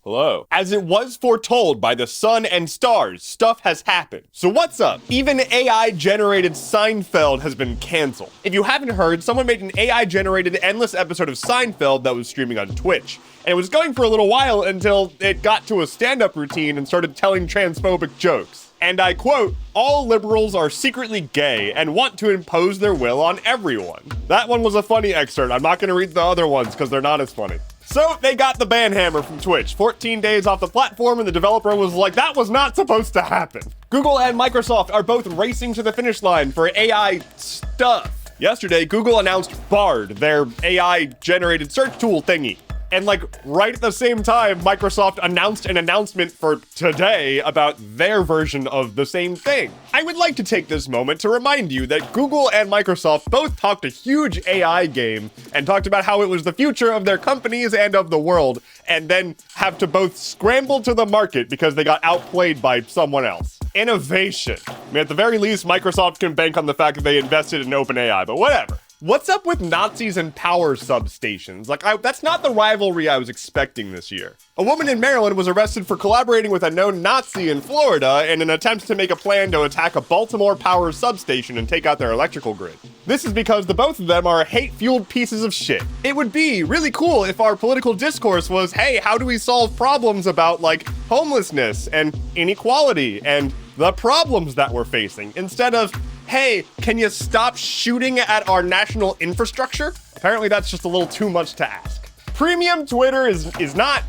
Hello. As it was foretold by the sun and stars, stuff has happened. So what's up? Even AI-generated Seinfeld has been canceled. If you haven't heard, someone made an AI-generated endless episode of Seinfeld that was streaming on Twitch. And it was going for a little while until it got to a stand-up routine and started telling transphobic jokes. And I quote, "All liberals are secretly gay and want to impose their will on everyone." That one was a funny excerpt. I'm not gonna read the other ones because they're not as funny. So they got the ban hammer from Twitch, 14 days off the platform, and the developer was like, that was not supposed to happen. Google and Microsoft are both racing to the finish line for AI stuff. Yesterday, Google announced Bard, their AI-generated search tool thingy. And like right at the same time, Microsoft announced an announcement for today about their version of the same thing. I would like to take this moment to remind you that Google and Microsoft both talked a huge AI game and talked about how it was the future of their companies and of the world, and then have to both scramble to the market because they got outplayed by someone else. Innovation. I mean, at the very least, Microsoft can bank on the fact that they invested in OpenAI, but whatever. What's up with Nazis and power substations? That's not the rivalry I was expecting this year. A woman in Maryland was arrested for collaborating with a known Nazi in Florida in an attempt to make a plan to attack a Baltimore power substation and take out their electrical grid. This is because the both of them are hate-fueled pieces of shit. It would be really cool if our political discourse was, hey, how do we solve problems about, like, homelessness and inequality and the problems that we're facing, instead of, hey, can you stop shooting at our national infrastructure? Apparently that's just a little too much to ask. Premium Twitter is not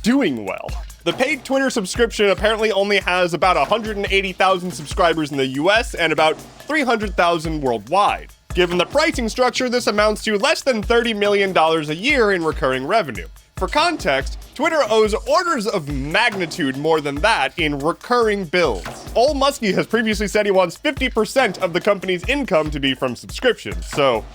doing well. The paid Twitter subscription apparently only has about 180,000 subscribers in the US and about 300,000 worldwide. Given the pricing structure, this amounts to less than $30 million a year in recurring revenue. For context, Twitter owes orders of magnitude more than that in recurring bills. Old Muskie has previously said he wants 50% of the company's income to be from subscriptions, so,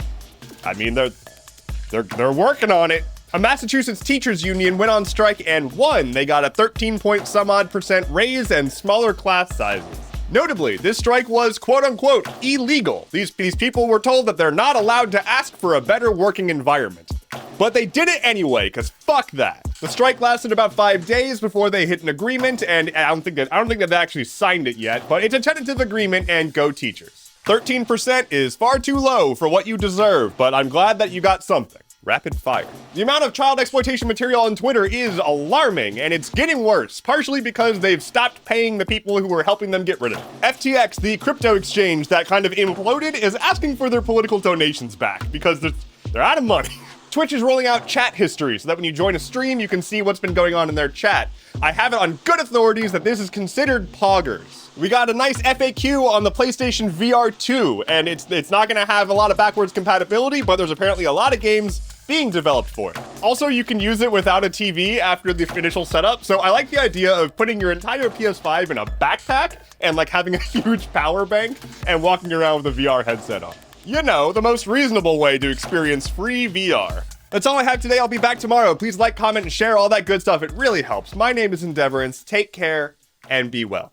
I mean, they're working on it. A Massachusetts teachers union went on strike and won. They got a 13-point-some-odd% raise and smaller class sizes. Notably, this strike was quote-unquote illegal. These people were told that they're not allowed to ask for a better working environment. But they did it anyway, because fuck that. The strike lasted about 5 days before they hit an agreement, and I don't think that they actually signed it yet, but it's a tentative agreement, and go teachers. 13% is far too low for what you deserve, but I'm glad that you got something. Rapid fire. The amount of child exploitation material on Twitter is alarming, and it's getting worse, partially because they've stopped paying the people who were helping them get rid of it. FTX, the crypto exchange that kind of imploded, is asking for their political donations back because they're out of money. Twitch is rolling out chat history so that when you join a stream, you can see what's been going on in their chat. I have it on good authorities that this is considered poggers. We got a nice FAQ on the PlayStation VR 2, and it's not gonna have a lot of backwards compatibility, but there's apparently a lot of games being developed for it. Also, you can use it without a TV after the initial setup, so I like the idea of putting your entire PS5 in a backpack and like having a huge power bank and walking around with a VR headset on. You know, the most reasonable way to experience free VR. That's all I have today. I'll be back tomorrow. Please like, comment, and share all that good stuff. It really helps. My name is Endeavorance. Take care and be well.